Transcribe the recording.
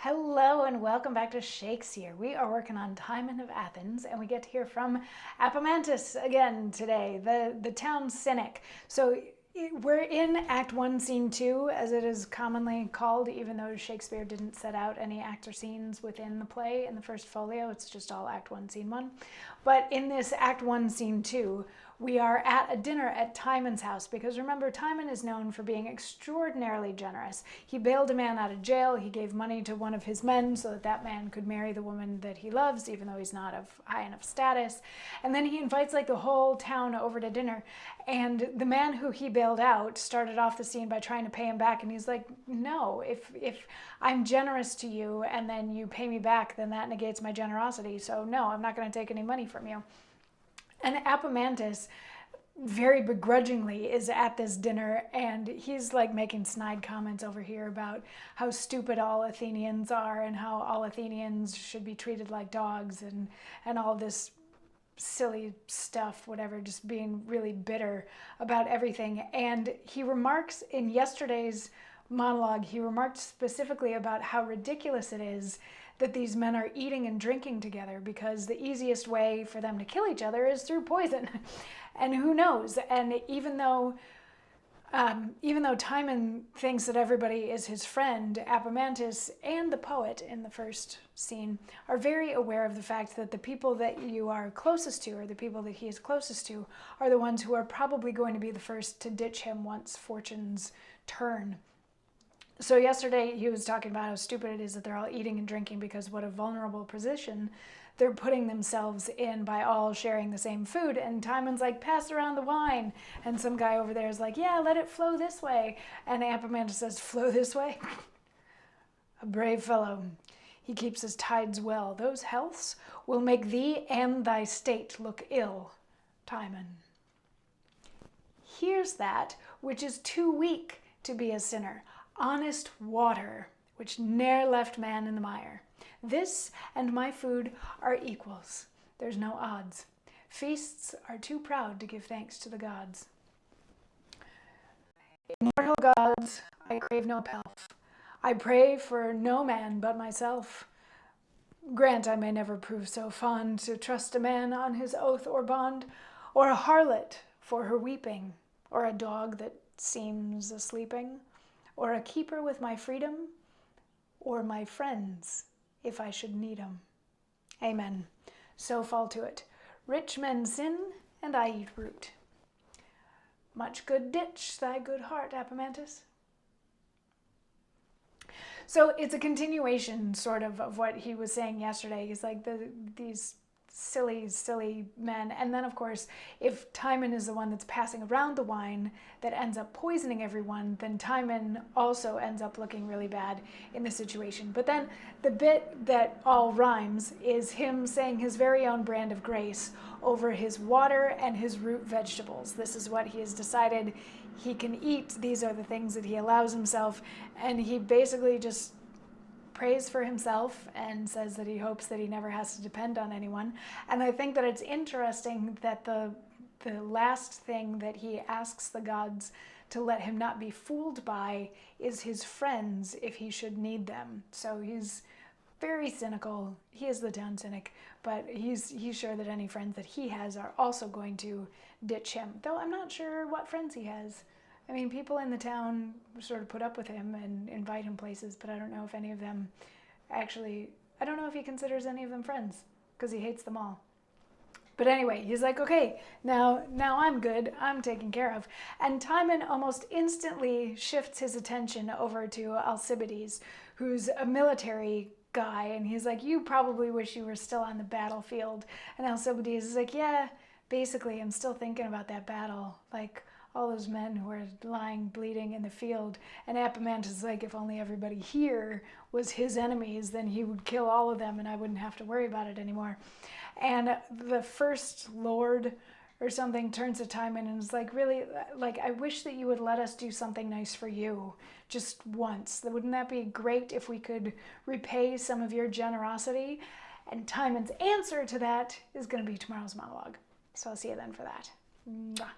Hello and welcome back to Shakesyear. We are working on Timon of Athens and we get to hear from Apemantus again today, the town cynic. So we're in Act 1, Scene 2, as it is commonly called, even though Shakespeare didn't set out any acts or scenes within the play in the first folio. It's just all Act 1, Scene 1. But in this Act 1, Scene 2, we are at a dinner at Timon's house, because remember, Timon is known for being extraordinarily generous. He bailed a man out of jail. He gave money to one of his men so that that man could marry the woman that he loves, even though he's not of high enough status. And then he invites like the whole town over to dinner. And the man who he bailed out started off the scene by trying to pay him back. And he's like, no, if I'm generous to you and then you pay me back, then that negates my generosity. So no, I'm not going to take any money from you. And Apemantus, very begrudgingly, is at this dinner, and he's like making snide comments over here about how stupid all Athenians are and how all Athenians should be treated like dogs and all this silly stuff, whatever, just being really bitter about everything. And he remarks in yesterday's monologue, he remarked specifically about how ridiculous it is that these men are eating and drinking together, because the easiest way for them to kill each other is through poison. And who knows? And even though Timon thinks that everybody is his friend, Apemantus and the poet in the first scene are very aware of the fact that the people that you are closest to, or the people that he is closest to, are the ones who are probably going to be the first to ditch him once fortunes turn. So yesterday he was talking about how stupid it is that they're all eating and drinking, because what a vulnerable position they're putting themselves in by all sharing the same food. And Timon's like, pass around the wine. And some guy over there is like, yeah, let it flow this way. And Apemantus says, flow this way? A brave fellow. He keeps his tides well. Those healths will make thee and thy state look ill, Timon. Here's that which is too weak to be a sinner. Honest water, which ne'er left man in the mire. This and my food are equals. There's no odds. Feasts are too proud to give thanks to the gods. Immortal gods, I crave no pelf. I pray for no man but myself. Grant I may never prove so fond to trust a man on his oath or bond, or a harlot for her weeping, or a dog that seems a-sleeping, or a keeper with my freedom, or my friends, if I should need 'em. Amen. So fall to it. Rich men sin, and I eat root. Much good ditch thy good heart, Apemantus. So it's a continuation, sort of what he was saying yesterday. He's like, these silly men. And then, of course, if Timon is the one that's passing around the wine that ends up poisoning everyone, then Timon also ends up looking really bad in the situation. But then the bit that all rhymes is him saying his very own brand of grace over his water and his root vegetables. This is what he has decided he can eat. These are the things that he allows himself. And he basically just prays for himself and says that he hopes that he never has to depend on anyone. And I think that it's interesting that the last thing that he asks the gods to let him not be fooled by is his friends if he should need them. So he's very cynical. He is the town cynic, but he's sure that any friends that he has are also going to ditch him. Though I'm not sure what friends he has. I mean, people in the town sort of put up with him and invite him places, but I don't know if any of them actually, I don't know if he considers any of them friends, because he hates them all. But anyway, he's like, okay, now I'm good, I'm taken care of. And Timon almost instantly shifts his attention over to Alcibiades, who's a military guy, and he's like, you probably wish you were still on the battlefield. And Alcibiades is like, yeah, basically, I'm still thinking about that battle, like all those men who are lying bleeding in the field. And Apemantus is like, if only everybody here was his enemies, then he would kill all of them and I wouldn't have to worry about it anymore. And the first lord or something turns to Timon and is like, really, like, I wish that you would let us do something nice for you just once. Wouldn't that be great if we could repay some of your generosity? And Timon's answer to that is going to be tomorrow's monologue. So I'll see you then for that. Mwah.